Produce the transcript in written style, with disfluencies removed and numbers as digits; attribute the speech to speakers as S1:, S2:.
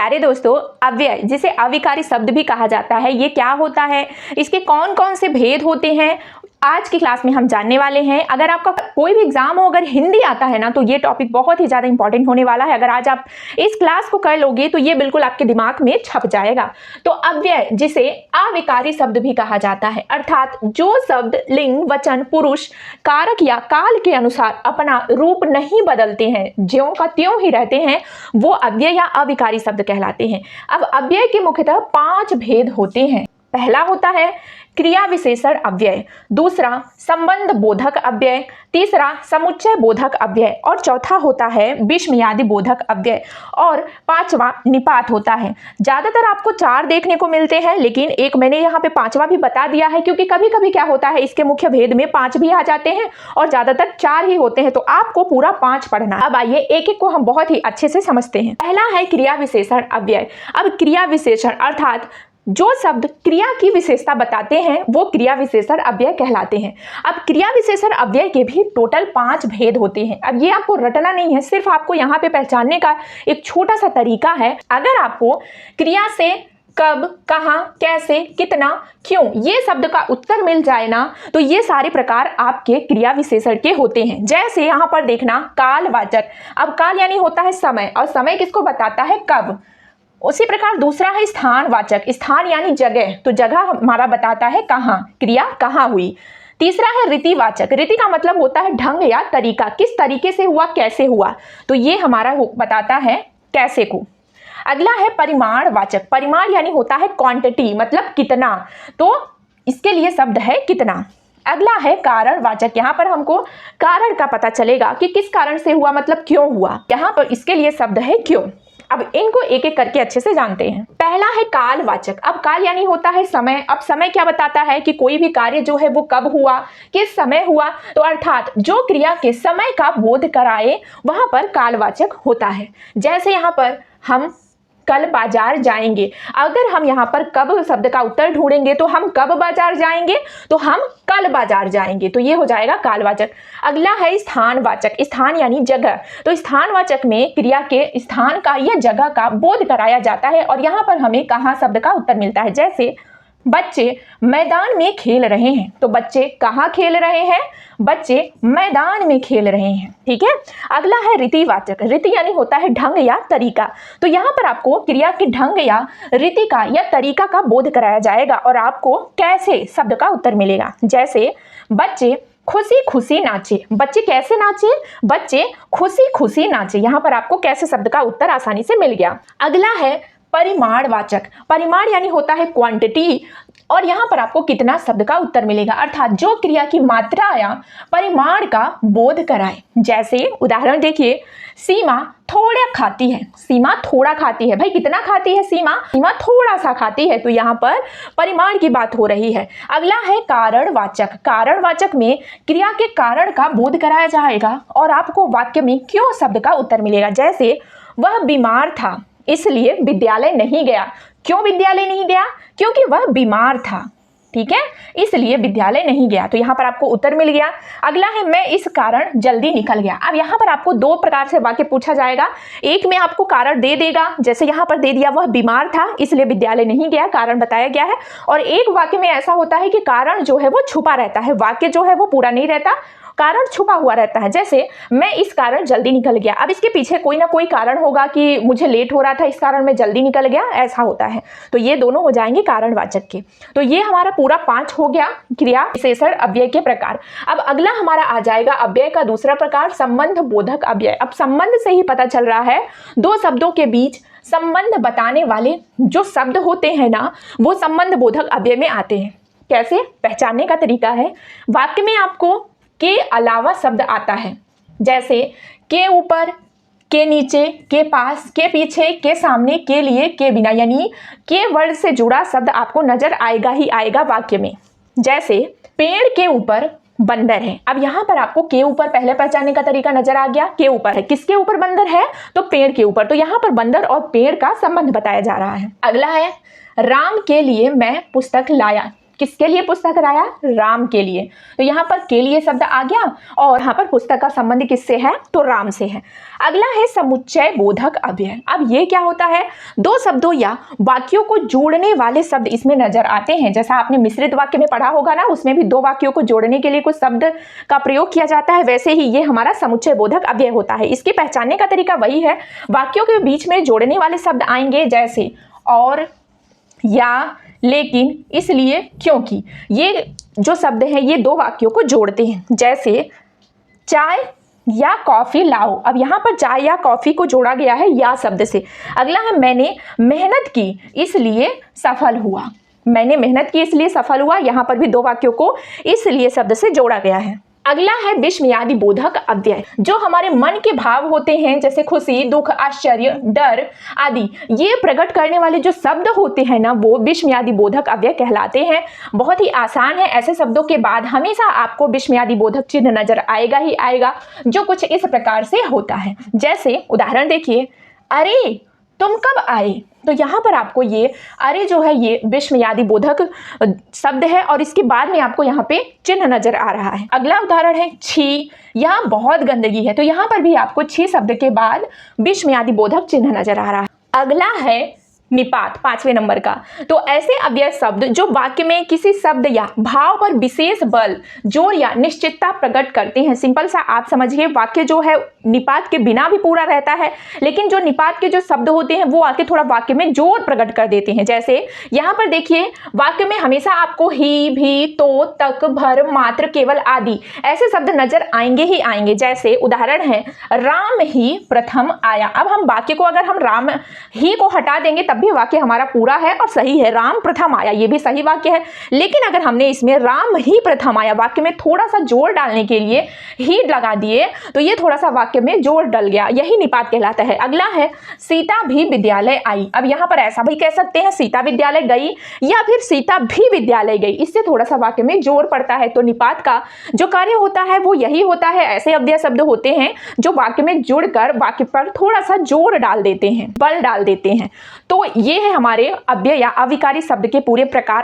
S1: प्यारे दोस्तों, अव्यय जिसे अविकारी शब्द भी कहा जाता है, ये क्या होता है, इसके कौन कौन से भेद होते हैं, आज की क्लास में हम जानने वाले हैं। अगर आपका कोई भी एग्जाम हो, अगर हिंदी आता है ना, तो ये टॉपिक बहुत ही ज़्यादा इंपॉर्टेंट होने वाला है। अगर आज आप इस क्लास को कर लोगे तो ये बिल्कुल आपके दिमाग में छप जाएगा। तो अव्यय जिसे अविकारी शब्द भी कहा जाता है, अर्थात जो शब्द लिंग, वचन, पुरुष, कारक या काल के अनुसार अपना रूप नहीं बदलते हैं, ज्यों का त्यों ही रहते हैं, वो अव्यय या अविकारी शब्द कहलाते हैं। अब अव्यय के मुख्यतः 5 भेद होते हैं। पहला होता है क्रिया विशेषण अव्यय, दूसरा संबंध बोधक अव्यय, तीसरा समुच्चय बोधक अव्यय, और चौथा होता है विस्मयादि बोधक अव्यय, और पांचवा निपात होता है। ज्यादातर आपको 4 देखने को मिलते हैं, लेकिन एक मैंने यहाँ पे 5वां भी बता दिया है, क्योंकि कभी कभी क्या होता है, इसके मुख्य भेद में 5 भी आ जाते हैं और ज्यादातर 4 ही होते हैं, तो आपको पूरा 5 पढ़ना। अब आइए एक एक को हम बहुत ही अच्छे से समझते हैं। पहला है क्रिया विशेषण अव्यय। अब क्रिया विशेषण अर्थात जो शब्द क्रिया की विशेषता बताते हैं वो क्रिया विशेषण अव्यय कहलाते हैं। अब क्रिया विशेषण अव्यय के भी टोटल 5 भेद होते हैं। अब ये आपको रटना नहीं है, सिर्फ आपको यहाँ पे पहचानने का एक छोटा सा तरीका है। अगर आपको क्रिया से कब, कहाँ, कैसे, कितना, क्यों ये शब्द का उत्तर मिल जाए ना, तो ये सारे प्रकार आपके क्रिया विशेषण के होते हैं। जैसे यहाँ पर देखना कालवाचक। अब काल यानी होता है समय, और समय किसको बताता है, कब। उसी प्रकार दूसरा है स्थानवाचक। स्थान यानी जगह, तो जगह हमारा बताता है कहाँ, क्रिया कहाँ हुई। तीसरा है रीतिवाचक। रीति का मतलब होता है ढंग या तरीका, किस तरीके से हुआ, कैसे हुआ, तो ये हमारा बताता है कैसे को। अगला है परिमाणवाचक। परिमाण यानी होता है क्वांटिटी, मतलब कितना, तो इसके लिए शब्द है कितना। अगला है कारणवाचक। यहाँ पर हमको कारण का पता चलेगा कि किस कारण से हुआ, मतलब क्यों हुआ, यहाँ पर इसके लिए शब्द है क्यों। अब इनको एक एक करके अच्छे से जानते हैं। पहला है कालवाचक। अब काल यानी होता है समय। अब समय क्या बताता है कि कोई भी कार्य जो है वो कब हुआ, किस समय हुआ, तो अर्थात जो क्रिया के समय का बोध कराए वहां पर कालवाचक होता है। जैसे यहाँ पर हम कल बाजार जाएंगे, अगर हम यहाँ पर कब शब्द का उत्तर ढूंढेंगे तो हम कब बाजार जाएंगे, तो हम कल बाजार जाएंगे, तो ये हो जाएगा कालवाचक। अगला है स्थानवाचक। स्थान यानी जगह, तो स्थानवाचक में क्रिया के स्थान का या जगह का बोध कराया जाता है, और यहाँ पर हमें कहाँ शब्द का उत्तर मिलता है। जैसे बच्चे मैदान में खेल रहे हैं, तो बच्चे कहाँ खेल रहे हैं, बच्चे मैदान में खेल रहे हैं, ठीक है। अगला है रीतिवाचक। रीति यानी होता है ढंग या तरीका, तो यहाँ पर आपको क्रिया के ढंग या रीति का या तरीका का बोध कराया जाएगा, और आपको कैसे शब्द का उत्तर मिलेगा। जैसे बच्चे खुशी खुशी नाचे। बच्चे कैसे नाचे, बच्चे खुशी खुशी नाचे, यहाँ पर आपको कैसे शब्द का उत्तर आसानी से मिल गया। अगला है परिमाणवाचक। परिमाण यानी होता है क्वांटिटी, और यहाँ पर आपको कितना शब्द का उत्तर मिलेगा, अर्थात जो क्रिया की मात्रा या परिमाण का बोध कराए। जैसे उदाहरण देखिए, सीमा थोड़ा खाती है। सीमा थोड़ा खाती है, भाई कितना खाती है सीमा, सीमा थोड़ा सा खाती है, तो यहाँ पर परिमाण की बात हो रही है। अगला है कारणवाचक। कारणवाचक में क्रिया के कारण का बोध कराया जाएगा, और आपको वाक्य में क्यों शब्द का उत्तर मिलेगा। जैसे वह बीमार था इसलिए विद्यालय नहीं गया। क्यों विद्यालय नहीं गया, क्योंकि वह बीमार था, ठीक है, इसलिए विद्यालय नहीं गया, तो यहाँ पर आपको उत्तर मिल गया। अगला है मैं इस कारण जल्दी निकल गया। अब यहाँ पर आपको 2 प्रकार से वाक्य पूछा जाएगा। एक में आपको कारण दे देगा, जैसे यहाँ पर दे दिया वह बीमार था इसलिए विद्यालय नहीं गया, कारण बताया गया है। और एक वाक्य में ऐसा होता है कि कारण जो है वो छुपा रहता है, वाक्य जो है वो पूरा नहीं रहता, कारण छुपा हुआ रहता है। जैसे मैं इस कारण जल्दी निकल गया, अब इसके पीछे कोई ना कोई कारण होगा कि मुझे लेट हो रहा था इस कारण मैं जल्दी निकल गया, ऐसा होता है, तो ये दोनों हो जाएंगे कारणवाचक के। तो ये हमारा पूरा 5 हो गया क्रिया विशेषण अव्यय के प्रकार। अब अगला हमारा आ जाएगा अव्यय का दूसरा प्रकार, संबंध बोधक अव्यय। अब संबंध से ही पता चल रहा है, 2 शब्दों के बीच संबंध बताने वाले जो शब्द होते हैं ना, वो संबंध बोधक अव्यय में आते हैं। कैसे पहचानने का तरीका है, वाक्य में आपको के अलावा शब्द आता है, जैसे के ऊपर, के नीचे, के पास, के पीछे, के सामने, के लिए, के बिना, यानी के वर्ड से जुड़ा शब्द आपको नजर आएगा ही आएगा वाक्य में। जैसे पेड़ के ऊपर बंदर है। अब यहाँ पर आपको के ऊपर पहले पहचानने का तरीका नजर आ गया, के ऊपर है, किसके ऊपर बंदर है, तो पेड़ के ऊपर, तो यहाँ पर बंदर और पेड़ का संबंध बताया जा रहा है। अगला है राम के लिए मैं पुस्तक लाया। किसके लिए पुस्तक लाया? राम के लिए। तो यहाँ पर के लिए शब्द आ गया और यहाँ पर पुस्तक का संबंध किससे है? तो राम से है। अगला है समुच्चय बोधक अव्यय। अब ये क्या होता है? दो शब्दों या वाक्यों को जोड़ने वाले शब्द इसमें नजर आते हैं। जैसा आपने मिश्रित वाक्य में पढ़ा होगा ना, उसमें भी दो वाक्यों को जोड़ने के लिए कुछ शब्द का प्रयोग किया जाता है, वैसे ही ये हमारा समुच्चय बोधक अव्यय होता है। इसके पहचानने का तरीका वही है, वाक्यों के बीच में जोड़ने वाले शब्द आएंगे जैसे और, या, लेकिन, इसलिए, क्योंकि। ये जो शब्द हैं ये दो वाक्यों को जोड़ते हैं। जैसे चाय या कॉफी लाओ। अब यहाँ पर चाय या कॉफी को जोड़ा गया है या शब्द से। अगला है मैंने मेहनत की इसलिए सफल हुआ। मैंने मेहनत की इसलिए सफल हुआ, यहाँ पर भी दो वाक्यों को इसलिए शब्द से जोड़ा गया है। अगला है विस्मयादि बोधक अव्यय। जो हमारे मन के भाव होते हैं जैसे खुशी, दुख, आश्चर्य, डर आदि, ये प्रकट करने वाले जो शब्द होते हैं ना, वो विस्मयादि बोधक अव्यय कहलाते हैं। बहुत ही आसान है। ऐसे शब्दों के बाद हमेशा आपको विस्मयादि बोधक चिन्ह नजर आएगा ही आएगा, जो कुछ इस प्रकार से होता है। जैसे उदाहरण देखिए, अरे तुम कब आए। तो यहाँ पर आपको ये अरे जो है ये विस्मयादि बोधक शब्द है और इसके बाद में आपको यहाँ पे चिन्ह नजर आ रहा है। अगला उदाहरण है छी, यहाँ बहुत गंदगी है। तो यहाँ पर भी आपको छी शब्द के बाद विस्मयादि बोधक चिन्ह नजर आ रहा है। अगला है निपात, 5वें नंबर का। तो ऐसे अव्यय शब्द जो वाक्य में किसी शब्द या भाव पर विशेष बल, जोर या निश्चितता प्रकट करते हैं। सिंपल सा आप समझिए, वाक्य जो है निपात के बिना भी पूरा रहता है, लेकिन जो निपात के जो शब्द होते हैं वो आके थोड़ा वाक्य में जोर प्रकट कर देते हैं। जैसे यहाँ पर देखिए, वाक्य में हमेशा आपको ही, भी, तो, तक, भर, मात्र, केवल आदि ऐसे शब्द नजर आएंगे ही आएंगे। जैसे उदाहरण है, राम ही प्रथम आया। अब हम वाक्य को अगर हम राम ही को हटा देंगे तब भी वाक्य हमारा पूरा है और सही है। राम प्रथम आया, ये भी सही वाक्य है। लेकिन अगर हमने इसमें राम ही प्रथम आया वाक्य में थोड़ा सा जोर डालने के लिए ही लगा दिए, तो ये थोड़ा सा वाक्य में जोर डल गया, यही निपात कहलाता है। अगला है सीता भी विद्यालय आई। अब यहाँ पर ऐसा भी कह सकते हैं, सीता विद्यालय गई या फिर सीता भी विद्यालय गई। इससे थोड़ा सा वाक्य में जोर पड़ता है। तो निपात का जो कार्य होता है वो यही होता है। ऐसे अव्यय शब्द होते हैं जो वाक्य में जुड़कर वाक्य पर थोड़ा सा जोर डाल देते हैं, बल डाल देते हैं। तो ये है हमारे अव्यय या अविकारी शब्द के पूरे प्रकार।